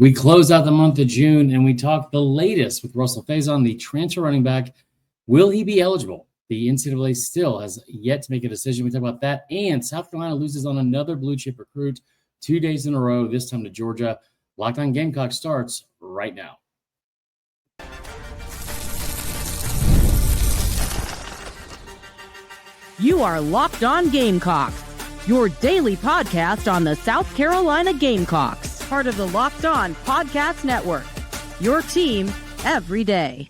We close out the month of June and we talk the latest with Ruhsul Faison, the transfer running back. Will he be eligible? The NCAA still has yet to make a decision. We talk about that. And South Carolina loses on another blue chip recruit 2 days in a row, this time to Georgia. Locked On Gamecocks starts right now. You are Locked On Gamecocks, your daily podcast on the South Carolina Gamecocks. Part of the Locked On Podcast Network, your team every day.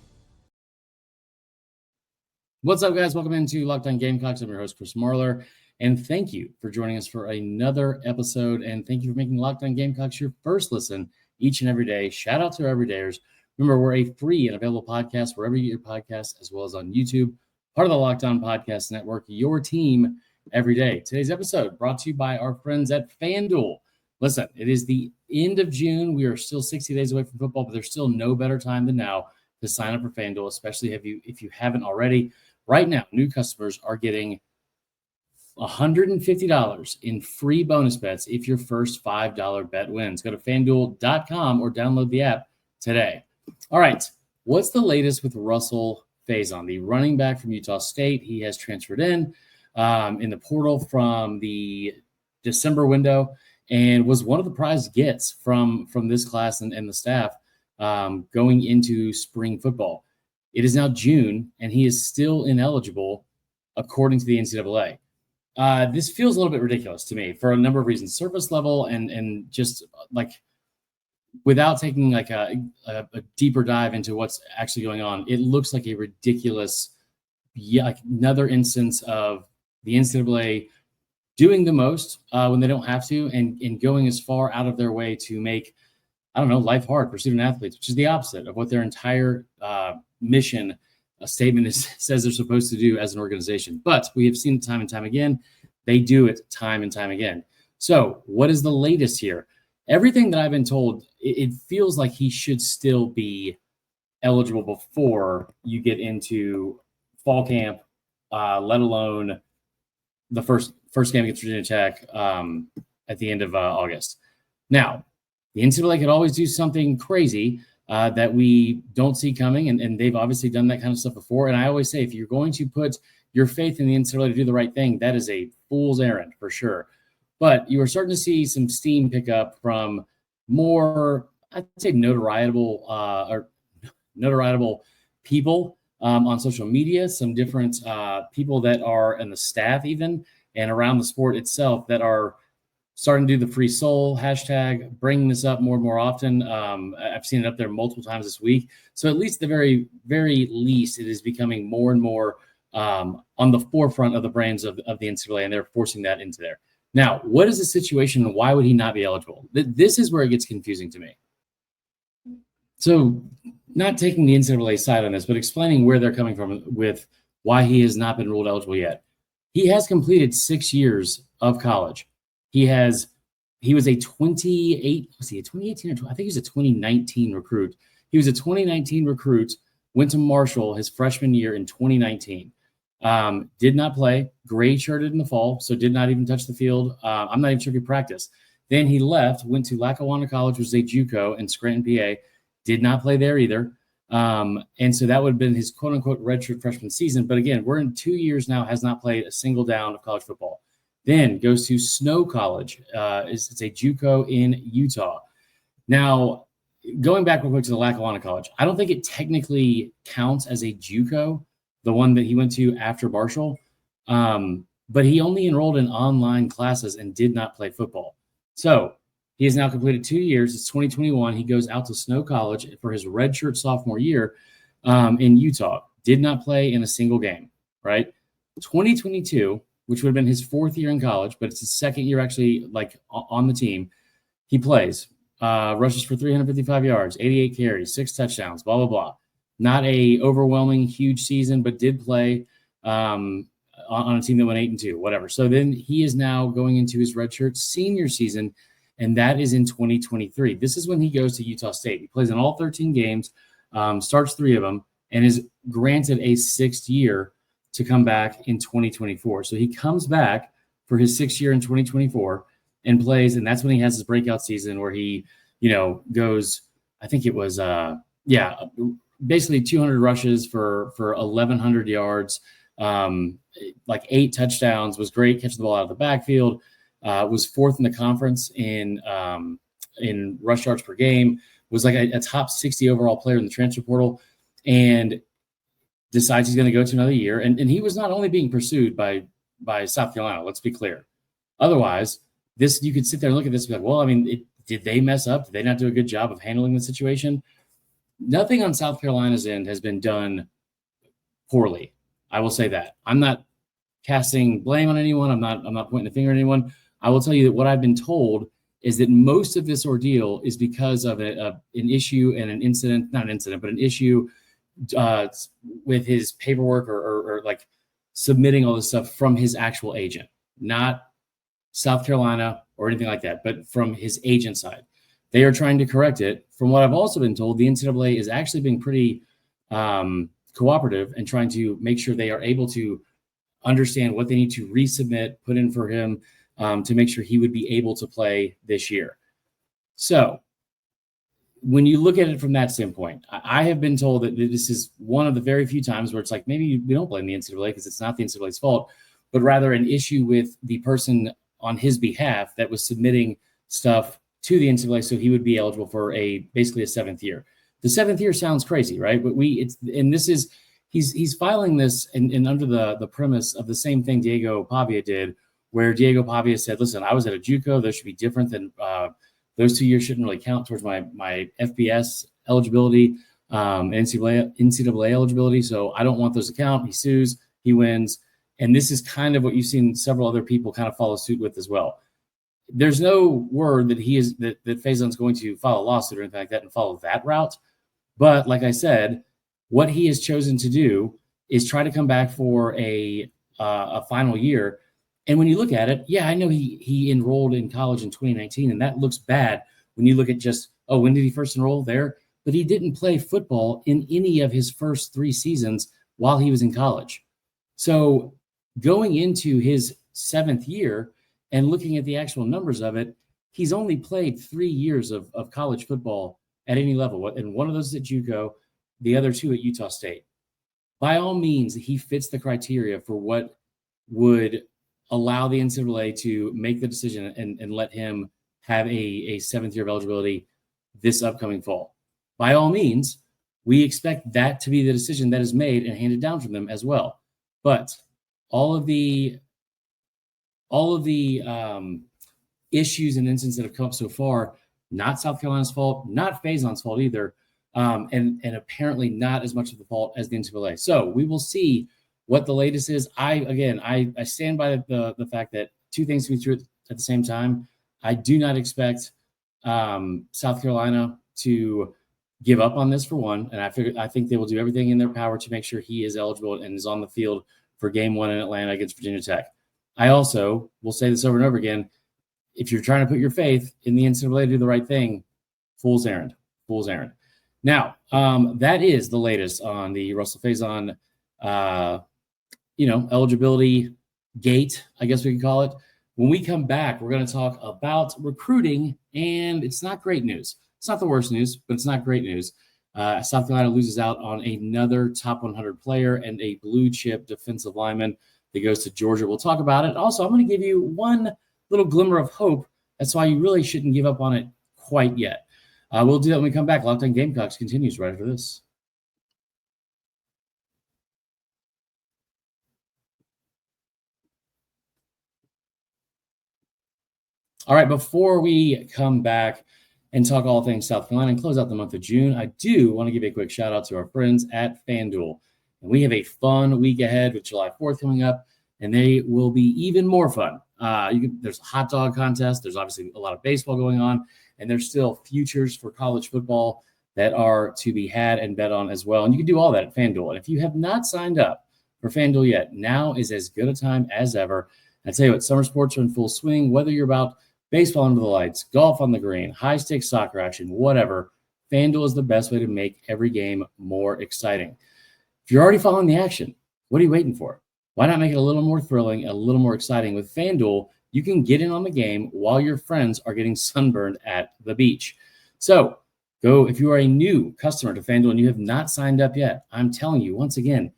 What's up, guys? Welcome into Locked On Gamecocks. I'm your host, Chris Marler, and thank you for joining us for another episode, and thank you for making Locked On Gamecocks your first listen each and every day. Shout out to our everydayers. Remember, we're a free and available podcast wherever you get your podcasts, as well as on YouTube. Part of the Locked On Podcast Network, your team every day. Today's episode brought to you by our friends at FanDuel. Listen, it is the end of June. We are still 60 days away from football, but there's still no better time than now to sign up for FanDuel, especially if you haven't already. Right now, new customers are getting $150 in free bonus bets if your first $5 bet wins. Go to FanDuel.com or download the app today. All right, what's the latest with Ruhsul Faison, the running back from Utah State? He has transferred in the portal from the December window and was one of the prize gets from this class and the staff going into spring football. It is now June, and he is still ineligible according to the NCAA. This feels a little bit ridiculous to me for a number of reasons. Surface level and just like without taking like a deeper dive into what's actually going on, it looks like a ridiculous, like another instance of the NCAA doing the most when they don't have to and going as far out of their way to make, I don't know, life hard for student athletes, which is the opposite of what their entire mission statement says they're supposed to do as an organization. But we have seen it time and time again. They do it time and time again. So what is the latest here? Everything that I've been told, it feels like he should still be eligible before you get into fall camp, let alone the first game against Virginia Tech at the end of August. Now, the NCAA could always do something crazy that we don't see coming, and they've obviously done that kind of stuff before. And I always say, if you're going to put your faith in the NCAA to do the right thing, that is a fool's errand for sure. But you are starting to see some steam pick up from more, I'd say, notorietable people on social media, some different people that are in the staff even and around the sport itself that are starting to do the free soul hashtag, bringing this up more and more often. I've seen it up there multiple times this week. So at least at the very, very least, it is becoming more and more on the forefront of the brains of the NCAA, and they're forcing that into there. Now, what is the situation and why would he not be eligible? This is where it gets confusing to me. So not taking the NCAA side on this, but explaining where they're coming from with why he has not been ruled eligible yet. He has completed 6 years of college. He was a 2018 or I think he was a 2019 recruit. He was a 2019 recruit, went to Marshall his freshman year in 2019. Did not play, gray shirted in the fall, so did not even touch the field. I'm not even sure if he practiced. Then he left, went to Lackawanna College, which is a JUCO in Scranton, PA. Did not play there either. And so that would have been his quote-unquote redshirt freshman season. But again, we're in 2 years now, has not played a single down of college football. Then goes to Snow College. It's a JUCO in Utah. Now, going back real quick to the Lackawanna College, I don't think it technically counts as a JUCO, the one that he went to after Marshall. But he only enrolled in online classes and did not play football. So he has now completed 2 years. It's 2021. He goes out to Snow College for his redshirt sophomore year in Utah. Did not play in a single game, right? 2022, which would have been his fourth year in college, but it's his second year actually like on the team. He plays, rushes for 355 yards, 88 carries, 6 touchdowns, blah, blah, blah. Not a overwhelming, huge season, but did play on a team that went 8-2, whatever. So then he is now going into his redshirt senior season, and that is in 2023. This is when he goes to Utah State. He plays in all 13 games, starts 3 of them, and is granted a 6th year to come back in 2024. So he comes back for his 6th year in 2024 and plays, and that's when he has his breakout season where he goes, I think it was, basically 200 rushes for 1,100 yards, like 8 touchdowns, was great catching the ball out of the backfield, was 4th in the conference in rush yards per game, was like a top 60 overall player in the transfer portal, and decides he's going to go to another year. And he was not only being pursued by South Carolina, let's be clear. Otherwise, you could sit there and look at this and be like, well, I mean, did they mess up? Did they not do a good job of handling the situation? Nothing on South Carolina's end has been done poorly. I will say that. I'm not casting blame on anyone. I'm not pointing the finger at anyone. I will tell you that what I've been told is that most of this ordeal is because of an issue and an incident, not an incident, but an issue with his paperwork or like submitting all this stuff from his actual agent, not South Carolina or anything like that, but from his agent side. They are trying to correct it. From what I've also been told, the NCAA is actually being pretty cooperative and trying to make sure they are able to understand what they need to resubmit, put in for him to make sure he would be able to play this year. So when you look at it from that standpoint, I have been told that this is one of the very few times where it's like, maybe we don't blame the NCAA because it's not the NCAA's fault, but rather an issue with the person on his behalf that was submitting stuff to the NCAA so he would be eligible for basically a 7th year. The 7th year sounds crazy, right? But he's filing this and under the premise of the same thing Diego Pavia did, where Diego Pavia said, listen, I was at a JUCO, those should be different than those 2 years shouldn't really count towards my FBS eligibility, NCAA eligibility. So I don't want those to count. He sues, he wins. And this is kind of what you've seen several other people kind of follow suit with as well. There's no word that that Faison's going to file a lawsuit or anything like that and follow that route. But like I said, what he has chosen to do is try to come back for a final year. And when you look at it, yeah, I know he enrolled in college in 2019, and that looks bad when you look at just, when did he first enroll there? But he didn't play football in any of his first 3 seasons while he was in college. So going into his 7th year and looking at the actual numbers of it, he's only played 3 years of college football at any level. And one of those is at JUCO, the other 2 at Utah State. By all means, he fits the criteria for what would allow the NCAA to make the decision and let him have a 7th year of eligibility this upcoming fall. By all means, we expect that to be the decision that is made and handed down from them as well. But all of the issues and incidents that have come up so far, not South Carolina's fault, not Faison's fault either, and apparently not as much of the fault as the NCAA. So we will see what the latest is. I stand by the fact that 2 things can be true at the same time. I do not expect South Carolina to give up on this, for one, and I think they will do everything in their power to make sure he is eligible and is on the field for game 1 in Atlanta against Virginia Tech. I also will say this over and over again. If you're trying to put your faith in the NCAA to do the right thing, fool's errand. Now, that is the latest on the Ruhsul Faison, eligibility gate, I guess we could call it. When we come back, we're going to talk about recruiting, and it's not great news. It's not the worst news, but it's not great news. South Carolina loses out on another top 100 player and a blue chip defensive lineman that goes to Georgia. We'll talk about it. Also, I'm going to give you one little glimmer of hope. That's why you really shouldn't give up on it quite yet. We'll do that when we come back. Locked On Gamecocks continues right after this. All right, before we come back and talk all things South Carolina and close out the month of June, I do want to give a quick shout out to our friends at FanDuel. And we have a fun week ahead with July 4th coming up, and they will be even more fun. There's a hot dog contest. There's obviously a lot of baseball going on, and there's still futures for college football that are to be had and bet on as well. And you can do all that at FanDuel. And if you have not signed up for FanDuel yet, now is as good a time as ever. I tell you what, summer sports are in full swing, whether you're about baseball under the lights, golf on the green, high-stakes soccer action, whatever, FanDuel is the best way to make every game more exciting. If you're already following the action, what are you waiting for? Why not make it a little more thrilling, a little more exciting? With FanDuel, you can get in on the game while your friends are getting sunburned at the beach. So go, if you are a new customer to FanDuel and you have not signed up yet, I'm telling you, once again,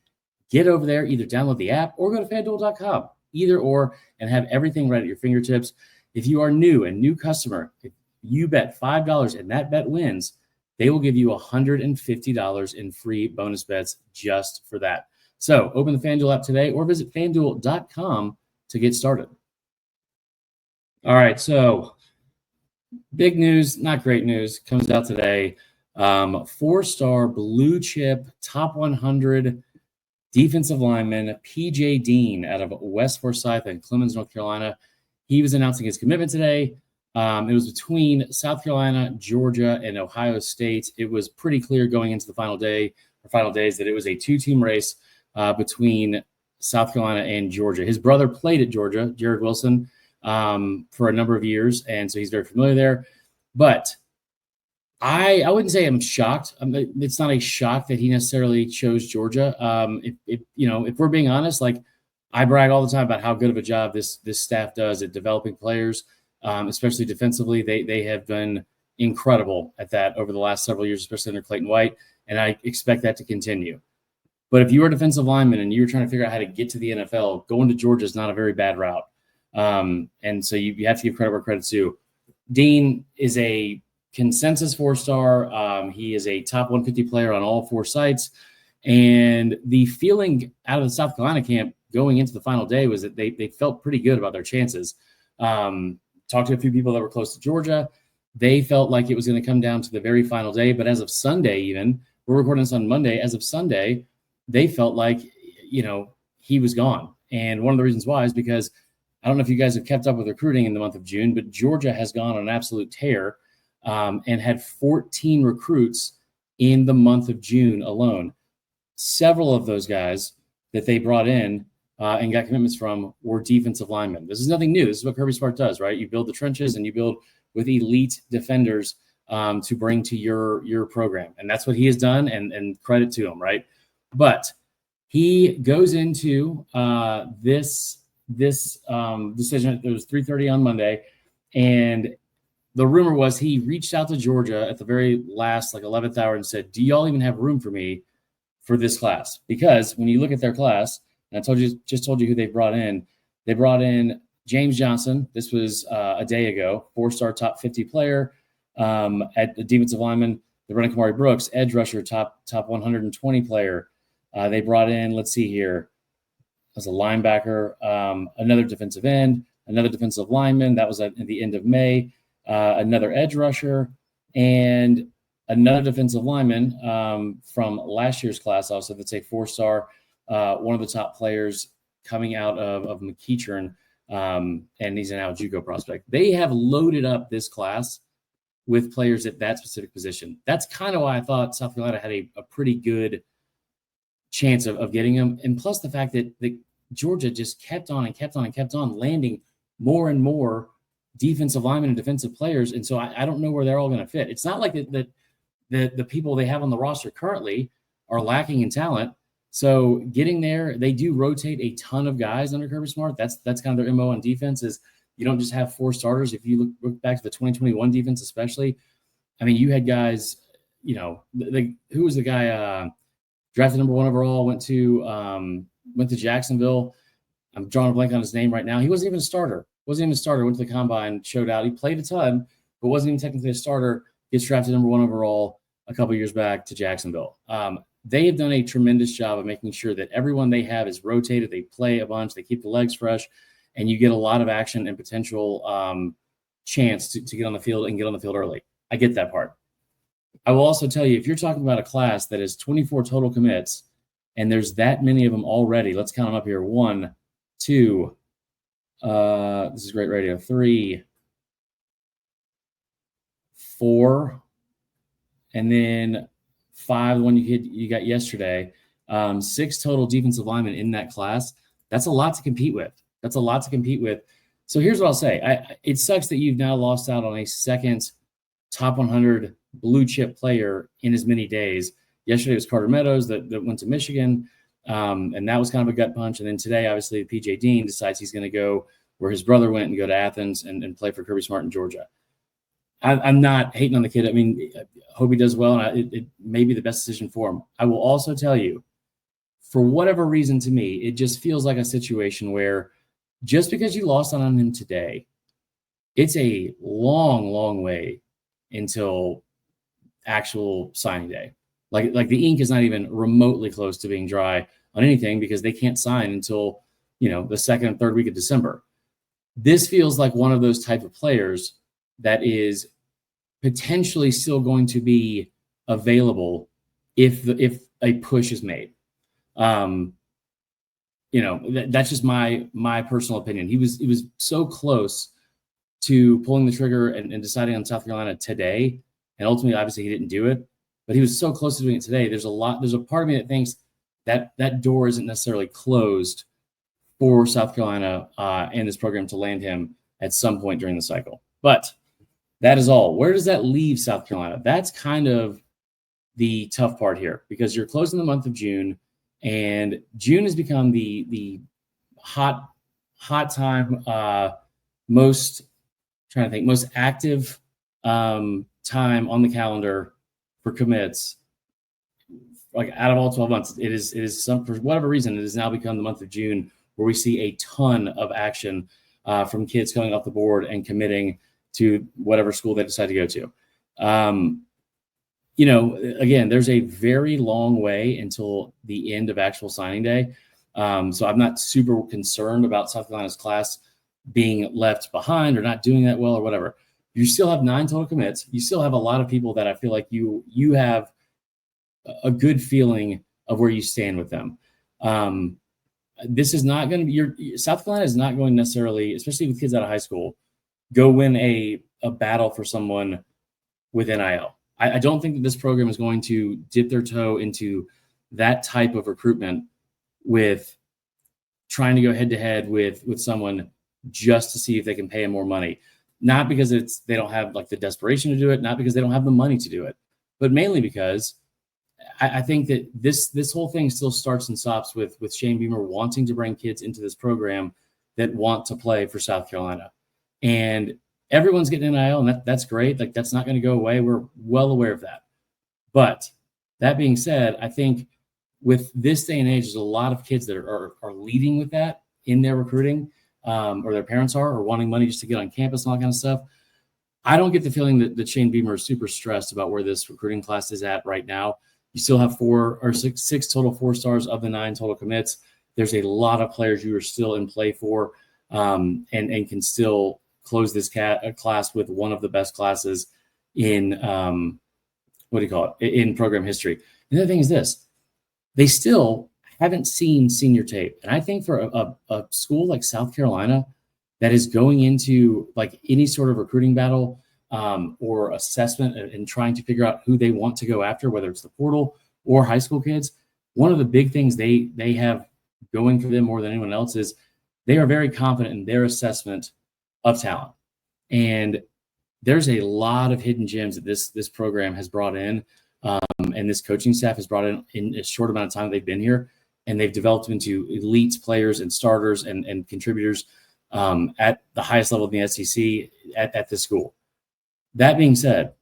get over there, either download the app or go to FanDuel.com, either or, and have everything right at your fingertips. If you are a new customer, if you bet $5 and that bet wins, they will give you $150 in free bonus bets just for that. So open the FanDuel app today or visit FanDuel.com to get started. All right, so big news, not great news, comes out today. 4-star blue chip, top 100 defensive lineman P.J. Dean out of West Forsyth and Clemens, North Carolina. He was announcing his commitment today. It was between South Carolina, Georgia, and Ohio State. It was pretty clear going into the final days that it was a 2-team race between South Carolina and Georgia. His brother played at Georgia, Jared Wilson, for a number of years, and so he's very familiar there. But I wouldn't say I'm shocked. It's not a shock that he necessarily chose Georgia. If we're being honest, like I brag all the time about how good of a job this staff does at developing players, especially defensively. They have been incredible at that over the last several years, especially under Clayton White, and I expect that to continue. But if you are a defensive lineman and you're trying to figure out how to get to the NFL, going to Georgia is not a very bad route. And so you have to give credit where credit's due. Dean is a consensus 4-star. He is a top 150 player on all 4 sites. And the feeling out of the South Carolina camp going into the final day was that they felt pretty good about their chances. Talked to a few people that were close to Georgia. They felt like it was going to come down to the very final day. But as of Sunday, even, we're recording this on Monday, as of Sunday, they felt like, he was gone. And one of the reasons why is because I don't know if you guys have kept up with recruiting in the month of June, but Georgia has gone on an absolute tear and had 14 recruits in the month of June alone. Several of those guys that they brought in and got commitments from were defensive linemen. This is nothing new. This is what Kirby Smart does, right? You build the trenches and you build with elite defenders to bring to your program. And that's what he has done, and credit to him, right? But he goes into this decision. It was 3:30 on Monday, and the rumor was he reached out to Georgia at the very last, 11th hour, and said, "Do y'all even have room for me for this class?" Because when you look at their class, and I just told you who they brought in. They brought in James Johnson. This was a day ago, 4-star top 50 player at the defensive lineman. They brought in Kamari Brooks, edge rusher, top 120 player. They brought in, let's see here, as a linebacker, another defensive end, another defensive lineman. That was at the end of May. Another edge rusher, and another defensive lineman from last year's class also. That's a 4-star, one of the top players coming out of McEachern, and he's an JUCO prospect. They have loaded up this class with players at that specific position. That's kind of why I thought South Carolina had a pretty good chance of getting him. And plus the fact that Georgia just kept on landing more and more defensive linemen and defensive players. And so I don't know where they're all going to fit. It's not like that the people they have on the roster currently are lacking in talent. So getting there, they do rotate a ton of guys under Kirby Smart. That's kind of their MO on defense is you don't just have 4 starters. If you look back to the 2021 defense, especially, I mean, you had guys, who was the guy drafted number 1 overall, went to Jacksonville. I'm drawing a blank on his name right now. He wasn't even a starter. Went to the combine, showed out. He played a ton, but wasn't even technically a starter. Gets drafted number 1 overall a couple years back to Jacksonville. They have done a tremendous job of making sure that everyone they have is rotated. They play a bunch. They keep the legs fresh, and you get a lot of action and potential chance to get on the field and get on the field early. I get that part. I will also tell you, if you're talking about a class that is 24 total commits, and there's that many of them already, let's count them up here. 1, 2, this is great radio. 3, 4, and then 5, the one you got yesterday. 6 total defensive linemen in that class. That's a lot to compete with. So here's what I'll say. It sucks that you've now lost out on a second top 100 blue chip player in as many days. Yesterday was Carter Meadows that went to Michigan, and that was kind of a gut punch. And then today, obviously, P.J. Dean decides he's going to go where his brother went and go to Athens and play for Kirby Smart in Georgia. I'm not hating on the kid. I mean, I hope he does well, and it may be the best decision for him. I will also tell you, for whatever reason, to me, it just feels like a situation where just because you lost on him today, it's a long, long way until actual signing day. Like the ink is not even remotely close to being dry on anything because they can't sign until, the second and third week of December. This feels like one of those type of players that is potentially still going to be available if a push is made. That's just my personal opinion. He was so close to pulling the trigger and deciding on South Carolina today, and ultimately, obviously, he didn't do it. But he was so close to doing it today. There's a part of me that thinks that door isn't necessarily closed for South Carolina and this program to land him at some point during the cycle. But that is all. Where does that leave South Carolina? That's kind of the tough part here because you're closing the month of June, and June has become the hot time, most active time on the calendar for commits. Like out of all 12 months, it is some, for whatever reason, it has now become the month of June where we see a ton of action from kids coming off the board and committing to whatever school they decide to go to. Again, there's a very long way until the end of actual signing day. So I'm not super concerned about South Carolina's class being left behind or not doing that well or whatever. You still have 9 total commits. You still have a lot of people that I feel like you have a good feeling of where you stand with them. This is not going to be South Carolina is not going necessarily, especially with kids out of high school, go win a battle for someone with NIL. I don't think that this program is going to dip their toe into that type of recruitment with trying to go head to head with someone just to see if they can pay them more money. Not because they don't have like the desperation to do it, not because they don't have the money to do it, but mainly because I think that this whole thing still starts and stops with Shane Beamer wanting to bring kids into this program that want to play for South Carolina. And everyone's getting NIL, and that's great. Like, that's not going to go away. We're well aware of that. But that being said, I think with this day and age, there's a lot of kids that are leading with that in their recruiting, or their parents are, or wanting money just to get on campus and all that kind of stuff. I don't get the feeling that Shane Beamer is super stressed about where this recruiting class is at right now. You still have 6 total 4-stars of the 9 total commits. There's a lot of players you are still in play for, and can still close this class with one of the best classes in in program history. And the other thing is this: they still haven't seen senior tape, and I think for a school like South Carolina that is going into like any sort of recruiting battle or assessment and trying to figure out who they want to go after, whether it's the portal or high school kids, one of the big things they have going for them more than anyone else is they are very confident in their assessment of talent. And there's a lot of hidden gems that this program has brought in, and this coaching staff has brought in a short amount of time they've been here, and they've developed into elite players and starters and contributors at the highest level in the SEC at this school. That being said,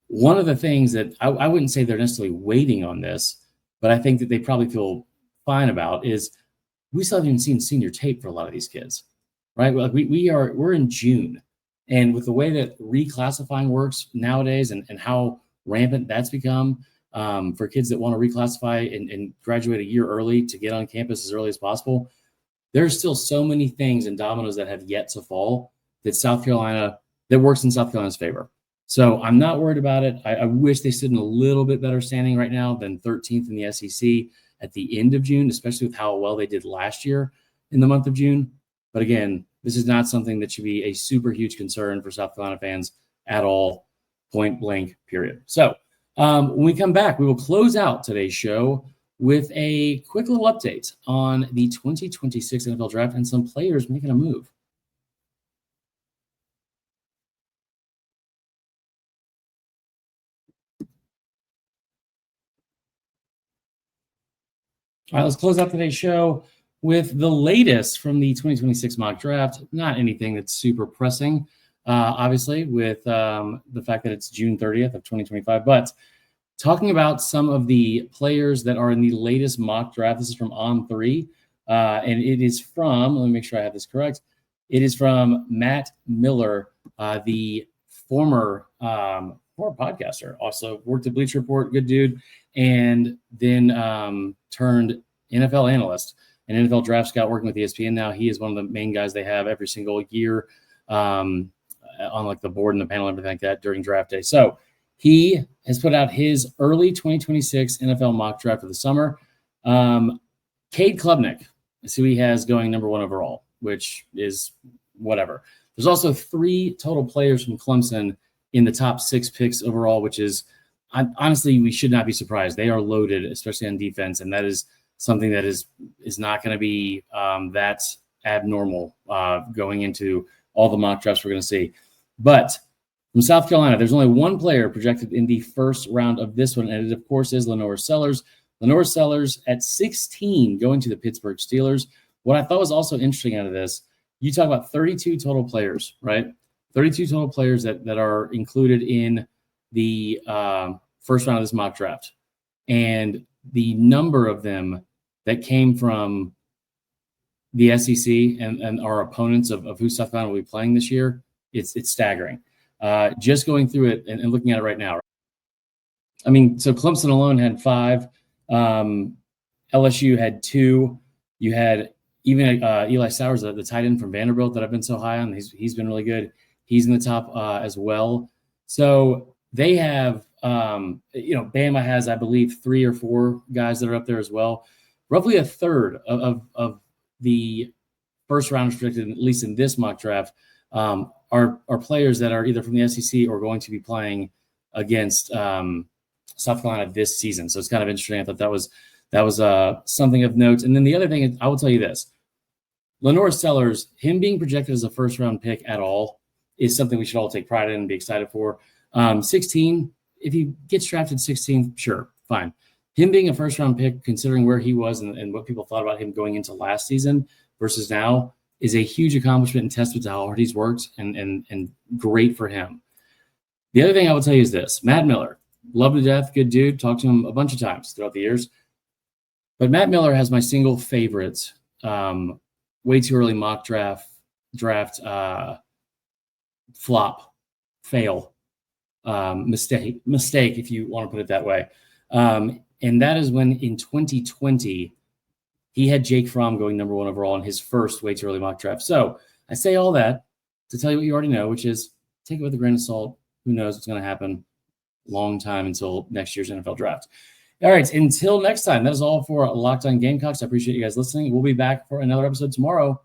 one of the things that I wouldn't say they're necessarily waiting on this, but I think that they probably feel fine about is we still haven't even seen senior tape for a lot of these kids, right? Like we're in June, and with the way that reclassifying works nowadays and how rampant that's become for kids that want to reclassify and graduate a year early to get on campus as early as possible, there's still so many things and dominoes that have yet to fall that works in South Carolina's favor. So I'm not worried about it. I wish they stood in a little bit better standing right now than 13th in the SEC at the end of June, especially with how well they did last year in the month of June. But again, this is not something that should be a super huge concern for South Carolina fans at all, point blank, period. So when we come back, we will close out today's show with a quick little update on the 2026 NFL Draft and some players making a move. All right, let's close out today's show with the latest from the 2026 mock draft. Not anything that's super pressing, obviously, with the fact that it's June 30th of 2025. But talking about some of the players that are in the latest mock draft. This is from On3, and it is from, let me make sure I have this correct. It is from Matt Miller, the former podcaster, also worked at Bleacher Report, good dude, and then turned NFL analyst and NFL draft scout working with ESPN. Now he is one of the main guys they have every single year on like the board and the panel and everything like that during draft day. So he has put out his early 2026 NFL mock draft of the summer. Cade Klubnik is who he has going number 1 overall, which is whatever. There's also 3 total players from Clemson in the top 6 picks overall, which is honestly, we should not be surprised. They are loaded, especially on defense, and that is something that is not going to be that abnormal going into all the mock drafts we're going to see. But from South Carolina, there's only 1 player projected in the first round of this one, and it, of course, is Lenore Sellers. Lenore Sellers at 16 going to the Pittsburgh Steelers. What I thought was also interesting out of this, you talk about 32 total players, right? 32 total players that are included in the first round of this mock draft. And the number of them that came from the SEC and our opponents of who South Carolina will be playing this year, it's staggering. Just going through it and looking at it right now. I mean, so Clemson alone had 5. LSU had 2. You had even Eli Sowers, the tight end from Vanderbilt that I've been so high on. He's been really good. He's in the top as well. So they have, Bama has, I believe, 3 or 4 guys that are up there as well. Roughly a third of the first round projected, at least in this mock draft, are players that are either from the SEC or going to be playing against South Carolina this season. So it's kind of interesting. I thought that was something of note. And then the other thing, I will tell you this. Lenore Sellers, him being projected as a first-round pick at all is something we should all take pride in and be excited for. 16, if he gets drafted 16, sure, fine. Him being a first-round pick, considering where he was and what people thought about him going into last season versus now, is a huge accomplishment and testament to how hard he's worked and great for him. The other thing I will tell you is this. Matt Miller, love to death, good dude, talked to him a bunch of times throughout the years. But Matt Miller has my single favorite way too early mock draft flop, fail, mistake, if you want to put it that way. And that is when in 2020, he had Jake Fromm going number 1 overall in his first way too early mock draft. So I say all that to tell you what you already know, which is take it with a grain of salt. Who knows what's going to happen? Long time until next year's NFL draft. All right, until next time, that is all for Locked On Gamecocks. I appreciate you guys listening. We'll be back for another episode tomorrow.